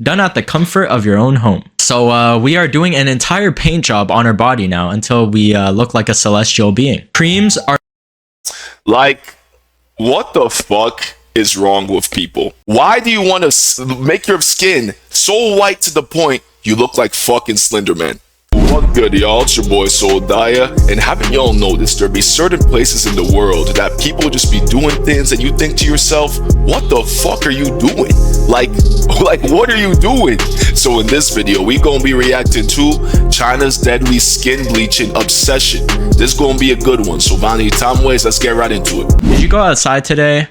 done at the comfort of your own home. So we are doing an entire paint job on our body now until we look like a celestial being. Creams are like, what the fuck is wrong with people? Why do you want to make your skin so white to the point you look like fucking Slender Man? What good, y'all? It's your boy Soldaya, and haven't y'all noticed there be certain places in the world that people just be doing things and you think to yourself, what the fuck are you doing? Like what are you doing? So in this video, we gonna be reacting to China's deadly skin bleaching obsession. This gonna be a good one, so without any time waste, let's get right into it. Did you go outside today?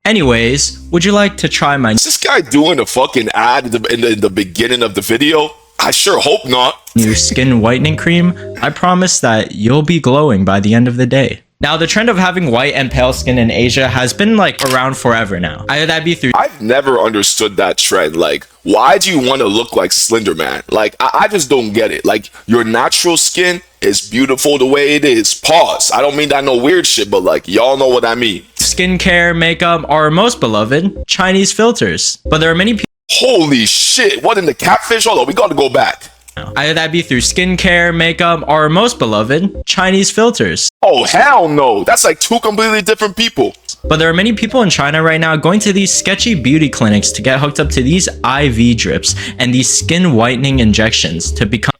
Anyways, would you like to try my Is this guy doing a fucking ad in the beginning of the video? I sure hope not. new skin whitening cream? I promise that you'll be glowing by the end of the day. Now, the trend of having white and pale skin in Asia has been like around forever now. Either that be through I've never understood that trend. Like, why do you want to look like Slender Man? Like, I just don't get it. Like, your natural skin is beautiful the way it is. Pause. I don't mean that no weird shit, but like, y'all know what I mean. skincare, makeup, or most beloved, Chinese filters. But there are many people Holy shit. What in the catfish? Hold on, we gotta go back. either that be through skincare, makeup, or most beloved, Chinese filters. Oh, hell no. That's like two completely different people. But there are many people in China right now going to these sketchy beauty clinics to get hooked up to these IV drips and these skin whitening injections to become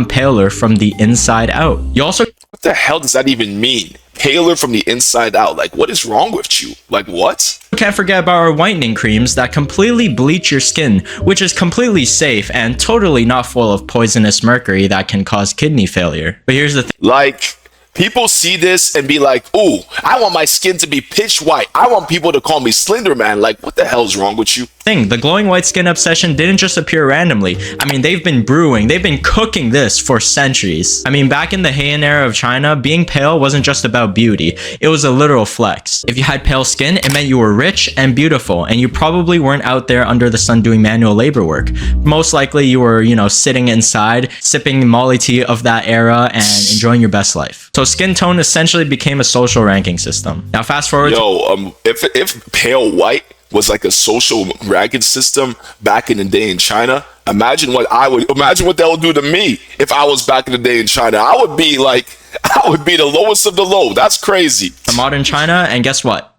paler from the inside out. You also What the hell does that even mean? Paler from the inside out. Like, what is wrong with you? Like, what? can't forget about our whitening creams that completely bleach your skin, which is completely safe and totally not full of poisonous mercury that can cause kidney failure. But here's the thing. Like, people see this and be like, ooh, I want my skin to be pitch white. I want people to call me Slender Man. Like, what the hell's wrong with you? The glowing white skin obsession didn't just appear randomly. I mean, they've been brewing, they've been cooking this for centuries. I mean, back in the Heian era of China, being pale wasn't just about beauty, it was a literal flex. If you had pale skin, it meant you were rich and beautiful, and you probably weren't out there under the sun doing manual labor work. Most likely you were, sitting inside, sipping Molly tea of that era and enjoying your best life. So skin tone essentially became a social ranking system. Now fast forward if pale white was like a social ranking system back in the day in China, imagine what that would do to me if I was back in the day in China. I would be the lowest of the low. That's crazy. to modern China, and guess what?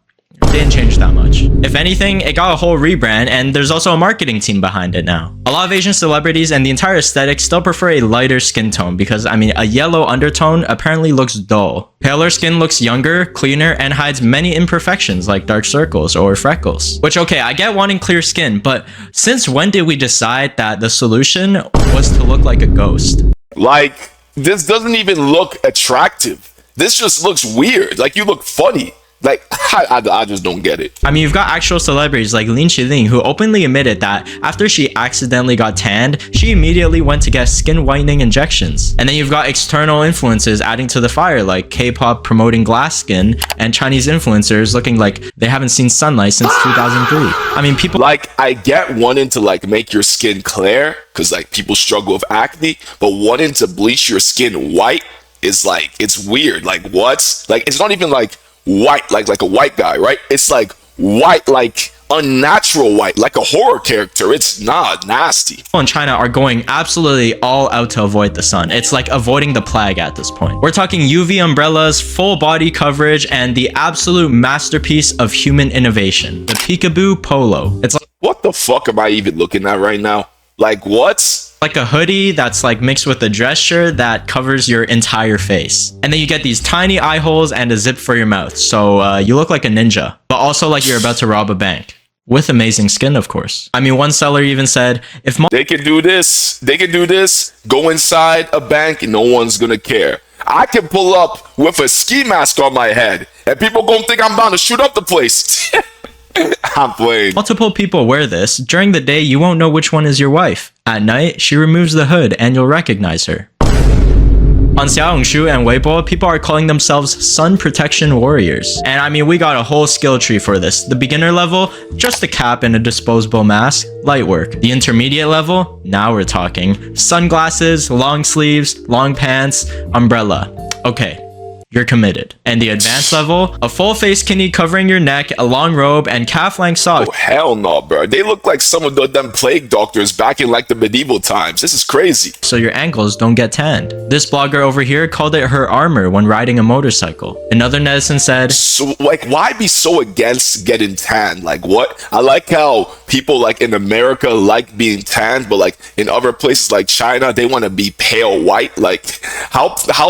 It didn't change that much. If anything, it got a whole rebrand, and there's also a marketing team behind it now. A lot of Asian celebrities and the entire aesthetic still prefer a lighter skin tone because, a yellow undertone apparently looks dull. Paler skin looks younger, cleaner, and hides many imperfections like dark circles or freckles. Which, okay, I get wanting clear skin, but since when did we decide that the solution was to look like a ghost? Like, this doesn't even look attractive. This just looks weird. Like, you look funny. Like, I just don't get it. You've got actual celebrities like Lin Qiling who openly admitted that after she accidentally got tanned, she immediately went to get skin whitening injections. And then you've got external influences adding to the fire like K-pop promoting glass skin and Chinese influencers looking like they haven't seen sunlight since 2003. People like, I get wanting to like make your skin clear because like people struggle with acne, but wanting to bleach your skin white is like, it's weird. Like, what? Like, it's not even like white like a white guy, right? It's like white, like unnatural white, like a horror character. It's not nasty. People in China are going absolutely all out to avoid the sun. It's like avoiding the plague at this point. We're talking UV umbrellas, full body coverage, and the absolute masterpiece of human innovation, the Peekaboo Polo. It's what the fuck am I even looking at right now? Like, what? Like a hoodie that's like mixed with a dress shirt that covers your entire face. And then you get these tiny eye holes and a zip for your mouth. So you look like a ninja, but also like you're about to rob a bank. With amazing skin, of course. One seller even said, if they can do this, go inside a bank and no one's gonna care. I can pull up with a ski mask on my head and people gonna think I'm about to shoot up the place. I'm playing. Multiple people wear this. During the day, you won't know which one is your wife. At night, she removes the hood and you'll recognize her. On Xiaohongshu and Weibo, people are calling themselves sun protection warriors. And we got a whole skill tree for this. The beginner level, just a cap and a disposable mask, light work. The intermediate level, now we're talking. Sunglasses, long sleeves, long pants, umbrella. Okay, you're committed. And the advanced level, a full face kidney covering your neck, a long robe, and calf-length socks. Oh, hell no, bro. They look like some of them plague doctors back in like the medieval times. This is crazy. So your ankles don't get tanned. This blogger over here called it her armor when riding a motorcycle. Another netizen said, so, like, why be so against getting tanned? Like, what? I like how people like in America like being tanned, but like in other places like China, they want to be pale white. Like, how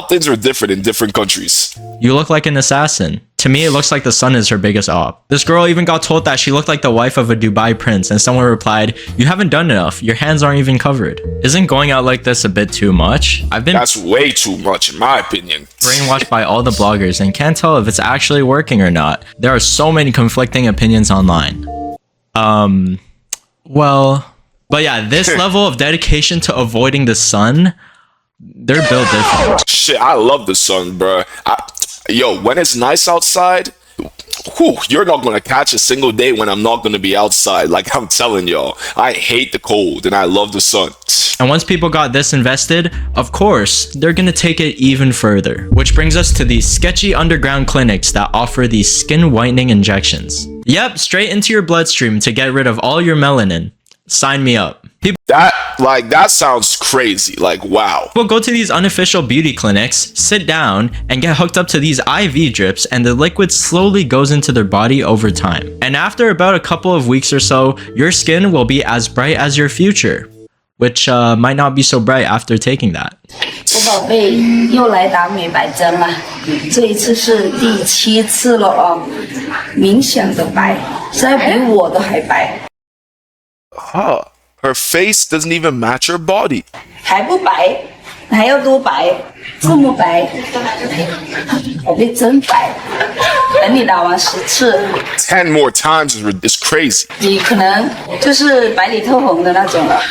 things are different in different countries. "You look like an assassin. To me, it looks like the sun is her biggest op." This girl even got told that she looked like the wife of a Dubai prince, and someone replied, "You haven't done enough. Your hands aren't even covered." Isn't going out like this a bit too much? I've been That's way too much, in my opinion. brainwashed by all the bloggers and can't tell if it's actually working or not. There are so many conflicting opinions online. Well, but yeah, this level of dedication to avoiding the sun, they're built different. Shit, I love the sun, bro. Yo, when it's nice outside, whew, you're not gonna catch a single day when I'm not gonna be outside. Like, I'm telling y'all, I hate the cold and I love the sun. And once people got this invested, of course, they're gonna take it even further. Which brings us to these sketchy underground clinics that offer these skin whitening injections. Yep, straight into your bloodstream to get rid of all your melanin. Sign me up. That sounds crazy. Like, wow. People go to these unofficial beauty clinics, sit down, and get hooked up to these IV drips, and the liquid slowly goes into their body over time. And after about a couple of weeks or so, your skin will be as bright as your future, which might not be so bright after taking that. 我宝贝又来打美白针了，这一次是第7次了哦，明显的白，现在比我的还白。 Huh. Her face doesn't even match her body. 还不白，还要多白，这么白，宝贝真白。等你打完10次， 10 more times is crazy. 你可能就是白里透红的那种了。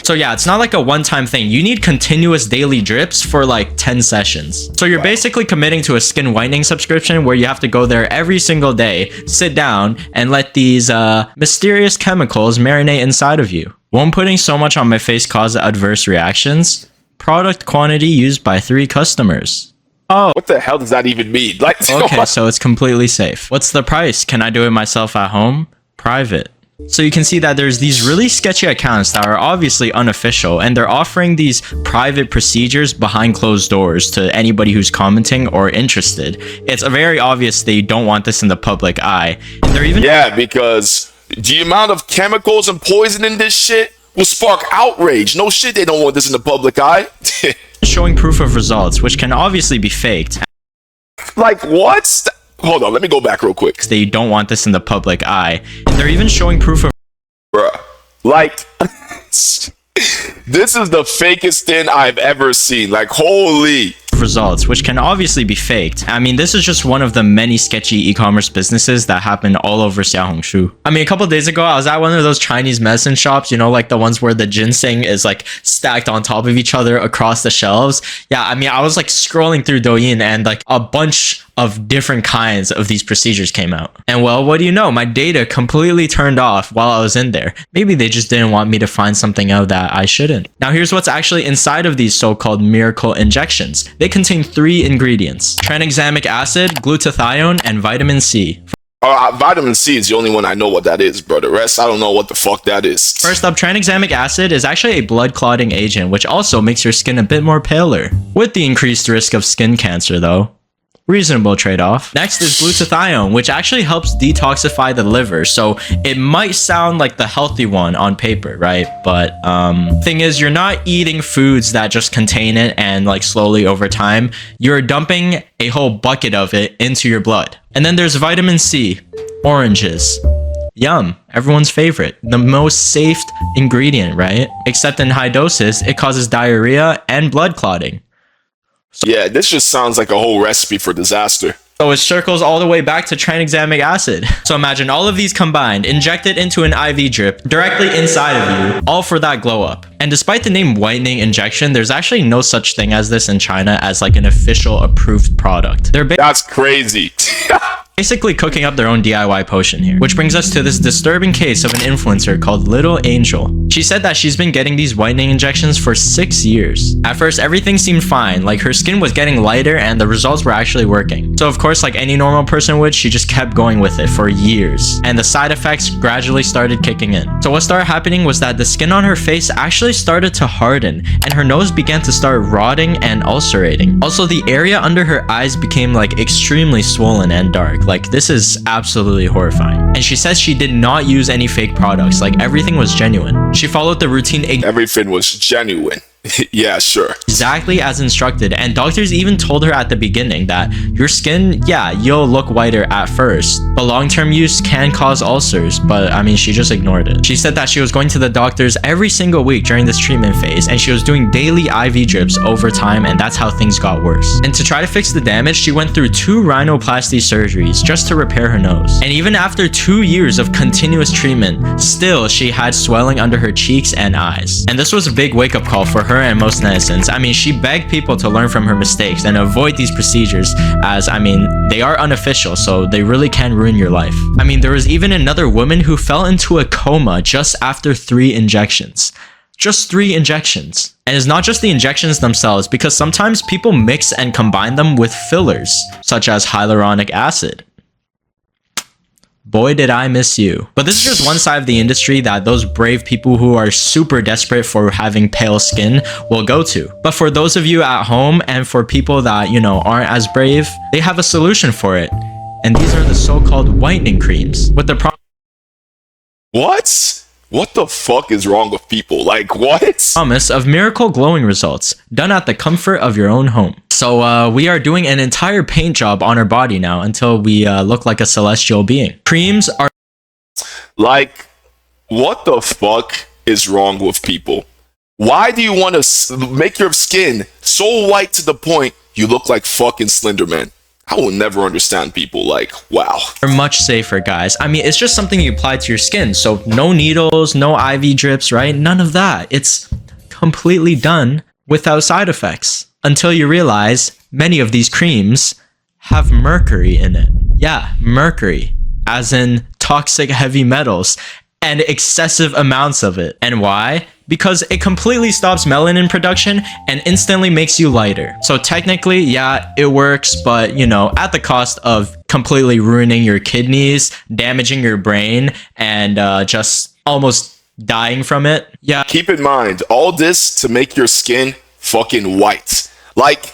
So yeah, it's not like a one-time thing. You need continuous daily drips for like 10 sessions. So you're basically committing to a skin whitening subscription where you have to go there every single day, sit down, and let these mysterious chemicals marinate inside of you. Won't putting so much on my face cause adverse reactions? Product quantity used by 3 customers. Oh, What the hell does that even mean? Like, okay, so it's completely safe. What's the price? Can I do it myself at home? Private. So you can see that there's these really sketchy accounts that are obviously unofficial, and they're offering these private procedures behind closed doors to anybody who's commenting or interested. It's very obvious they don't want this in the public eye. And they're even yeah, because the amount of chemicals and poison in this shit will spark outrage. No shit, they don't want this in the public eye. showing proof of results, which can obviously be faked. Like, what? Hold on, let me go back real quick. They don't want this in the public eye. And they're even showing proof of Bruh. Like, this is the fakest thing I've ever seen. Like, holy. results, which can obviously be faked. I mean, this is just one of the many sketchy e-commerce businesses that happen all over Xiaohongshu. I mean, a couple days ago, I was at one of those Chinese medicine shops, you know, like the ones where the ginseng is like stacked on top of each other across the shelves. Yeah, I mean, I was like scrolling through Douyin and like a bunch of different kinds of these procedures came out. And well, what do you know? My data completely turned off while I was in there. Maybe they just didn't want me to find something out that I shouldn't. Now here's what's actually inside of these so-called miracle injections. They contain 3 ingredients: tranexamic acid, glutathione, and vitamin C. Vitamin C is the only one I know what that is, bro. The rest, I don't know what the fuck that is. First up, tranexamic acid is actually a blood clotting agent, which also makes your skin a bit more paler, with the increased risk of skin cancer though. Reasonable trade-off. Next is glutathione, which actually helps detoxify the liver, so it might sound like the healthy one on paper, right? But thing is, you're not eating foods that just contain it and like slowly over time, you're dumping a whole bucket of it into your blood. And then there's vitamin C, oranges. Yum, everyone's favorite, the most safe ingredient, right? Except in high doses, it causes diarrhea and blood clotting. Yeah, this just sounds like a whole recipe for disaster. So it circles all the way back to tranexamic acid. So imagine all of these combined, injected into an IV drip directly inside of you, all for that glow up. And despite the name whitening injection, there's actually no such thing as this in China as like an official approved product. They're That's crazy. basically cooking up their own DIY potion here. Which brings us to this disturbing case of an influencer called Little Angel. She said that she's been getting these whitening injections for 6 years. At first, everything seemed fine, like her skin was getting lighter and the results were actually working. So of course, like any normal person would, she just kept going with it for years. And the side effects gradually started kicking in. So what started happening was that the skin on her face actually started to harden and her nose began to start rotting and ulcerating. Also, the area under her eyes became like extremely swollen and dark. Like, this is absolutely horrifying. And she says she did not use any fake products, like everything was genuine. She followed the routine Everything was genuine. Yeah, sure. exactly as instructed, and doctors even told her at the beginning that your skin, yeah, you'll look whiter at first, but long-term use can cause ulcers, but I mean, she just ignored it. She said that she was going to the doctors every single week during this treatment phase, and she was doing daily IV drips over time, and that's how things got worse. And to try to fix the damage, she went through 2 rhinoplasty surgeries just to repair her nose. And even after 2 years of continuous treatment, still she had swelling under her cheeks and eyes. And this was a big wake-up call for her and most netizens. I mean, she begged people to learn from her mistakes and avoid these procedures, as I mean, they are unofficial, so they really can ruin your life. I mean, there was even another woman who fell into a coma just after 3 injections. Just 3 injections. And it's not just the injections themselves, because sometimes people mix and combine them with fillers, such as hyaluronic acid. Boy, did I miss you. But this is just one side of the industry that those brave people who are super desperate for having pale skin will go to. But for those of you at home and for people that, you know, aren't as brave, they have a solution for it. And these are the so-called whitening creams. With the What the fuck is wrong with people? Like, what? promise of miracle glowing results, done at the comfort of your own home. So we are doing an entire paint job on our body now until we look like a celestial being. Creams are Like, what the fuck is wrong with people? Why do you want to make your skin so white to the point you look like fucking Slender Man? I will never understand people. Like, wow. much safer, guys. I mean, it's just something you apply to your skin. So no needles, no IV drips, right? None of that. It's completely done without side effects. Until you realize many of these creams have mercury in it. Yeah, mercury, as in toxic heavy metals, and excessive amounts of it. And why? Because it completely stops melanin production and instantly makes you lighter. So technically, yeah, it works, but you know, at the cost of completely ruining your kidneys, damaging your brain, and just almost dying from it. Yeah. Keep in mind, all this to make your skin fucking white. Like,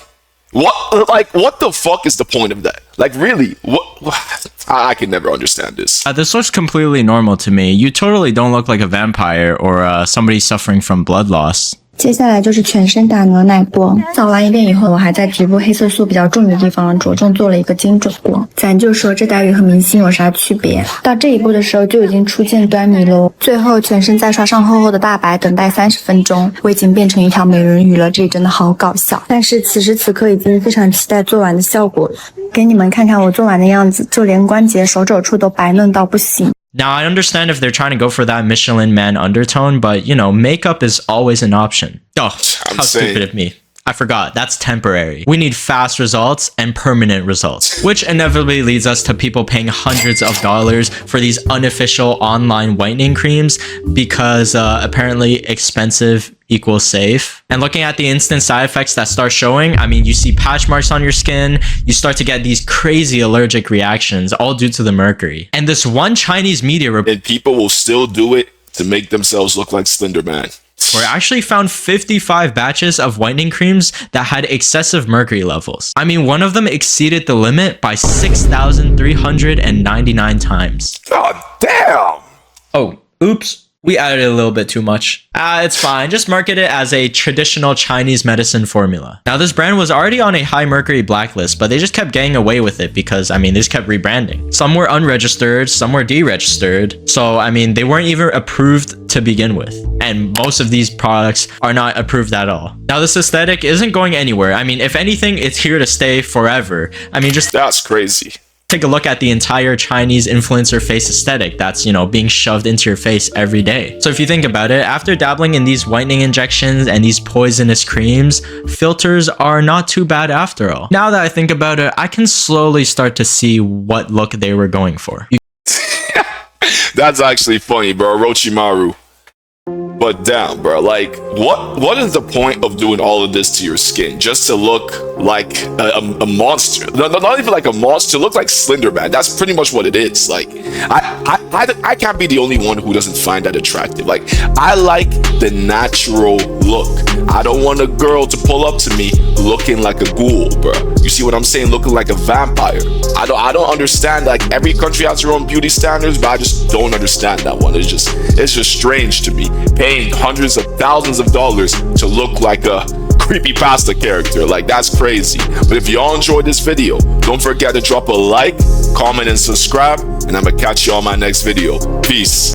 what the fuck is the point of that? Like, really? What? I can never understand this. This looks completely normal to me. You totally don't look like a vampire or somebody suffering from blood loss. 接下来就是全身打牛奶波，扫完一遍以后，我还在局部黑色素比较重的地方着重做了一个精准波。咱就说这待遇和明星有啥区别？到这一步的时候就已经初见端倪喽。最后全身再刷上厚厚的大白，等待30分钟，我已经变成一条美人鱼了，这里真的好搞笑。但是此时此刻已经非常期待做完的效果了，给你们看看我做完的样子，就连关节、手肘处都白嫩到不行。 Now, I understand if they're trying to go for that Michelin Man undertone, but, you know, makeup is always an option. Oh, how stupid of me. I forgot, that's temporary. We need fast results and permanent results, which inevitably leads us to people paying hundreds of dollars for these unofficial online whitening creams because apparently expensive equals safe. And looking at the instant side effects that start showing, I mean, you see patch marks on your skin, you start to get these crazy allergic reactions, all due to the mercury. And this one Chinese media report, And people will still do it to make themselves look like Slender Man. where it actually found 55 batches of whitening creams that had excessive mercury levels. I mean, one of them exceeded the limit by 6,399 times. God damn! Oh, oops. We added a little bit too much. It's fine. Just market it as a traditional Chinese medicine formula. Now, this brand was already on a high mercury blacklist, but they just kept getting away with it because, I mean, they just kept rebranding. Some were unregistered, some were deregistered. So, I mean, they weren't even approved to begin with. And most of these products are not approved at all. Now, this aesthetic isn't going anywhere. I mean, if anything, it's here to stay forever. I mean, just That's crazy. Take a look at the entire Chinese influencer face aesthetic that's, you know, being shoved into your face every day. So if you think about it, after dabbling in these whitening injections and these poisonous creams, filters are not too bad after all. Now that I think about it, I can slowly start to see what look they were going for. That's actually funny, bro. Orochimaru. But damn, bro, like, what is the point of doing all of this to your skin? Just to look like a monster? No, not even like a monster, look like Slender Man. That's pretty much what it is. Like, I can't be the only one who doesn't find that attractive. Like, I like the natural look. I don't want a girl to pull up to me looking like a ghoul, bro. You see what I'm saying? Looking like a vampire. I don't understand. Like, every country has their own beauty standards, but I just don't understand that one. It's just strange to me. Paying hundreds of thousands of dollars to look like a creepypasta character. Like, that's crazy. But if y'all enjoyed this video, don't forget to drop a like, comment, and subscribe, and I'm gonna catch you on my next video. Peace.